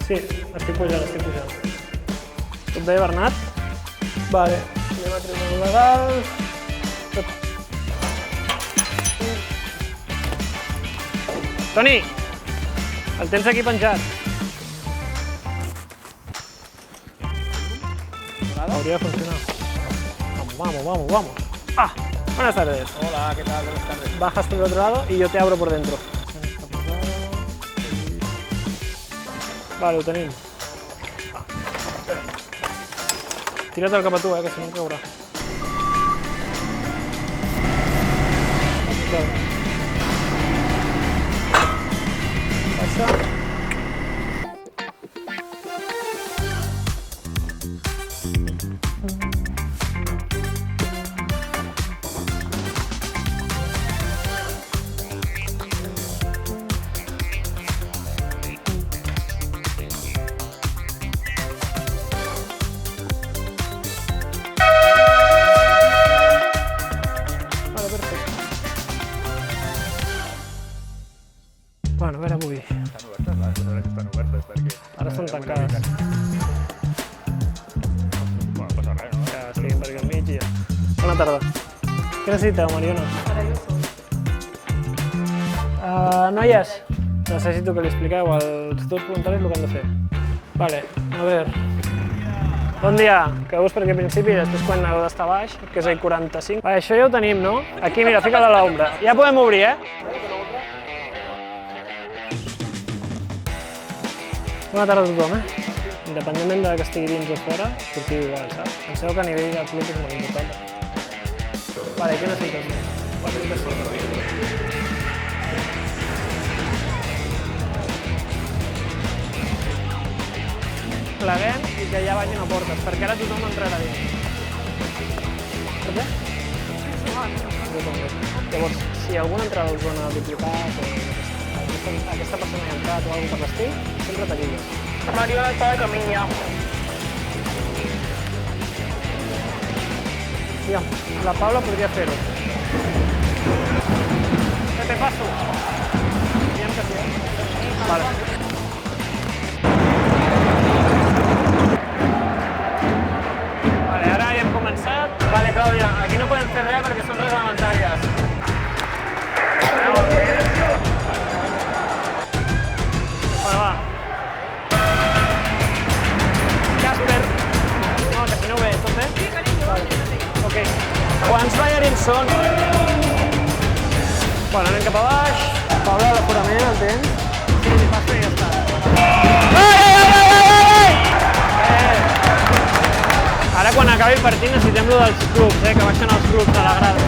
Sí, estic pujant. Tot bé, Bernat? Vale, anem a treure el legal. Toni, el tens aquí penjat. Hauria de funcionar. Vamos. Ah, buenas tardes. Hola, ¿qué tal? Buenas tardes. Bajas por el otro lado y yo te abro por dentro. Vale, ho tenim. Tira't el cap a tu, que si no em caurà. Baixa. Bueno, a veure avui. Estan obertes? Les hores estan obertes perquè... Ara estan tancades. Bueno, no passa res, no? Que estiguin per aquí al mig i ja. Bona tarda. Què necessiteu, Mariona? Noies, necessito que li expliqueu als dos voluntaris el que han de fer. Vale, a veure. Bon dia, quedeu-vos per aquí al principi i després quan heu d'estar baix, que és el 45. Vale, això ja ho tenim, no? Aquí, mira, fica-la a l'ombra. Ja podem obrir, Bona tarda a tothom, Independentment de que estigui dins o fora, sortiu igual, saps? Penseu que a nivell de club és molt important. Vale, què necessites? Quatre habitacions. Pleguem i que ja vagin a portes, perquè ara tothom entrarà dins. Per què? Jo també. Llavors, si algú entra a la zona Diplocat o aquesta persona hi ha entrat o alguna cosa per l'estil, sempre t'ajudes. Mariona està de camí ja. Ja, la Paula podria fer-ho. Què te passo? Diem que sí, Vale. Vale, ara ja hem començat. Vale, Clàudia, aquí no podem fer res perquè són reglamentàries. Bueno, va. Casper. No, que si no ho ve, tot bé? Sí, carinyo. Vale. Ok. Quants ballarins són? Bueno, anem cap a baix. Paula, l'aforament, el tens? Sí, li fas fer i ja està. Ara quan acabi el partit necessitem lo dels clubs, que baixen els clubs a la grada.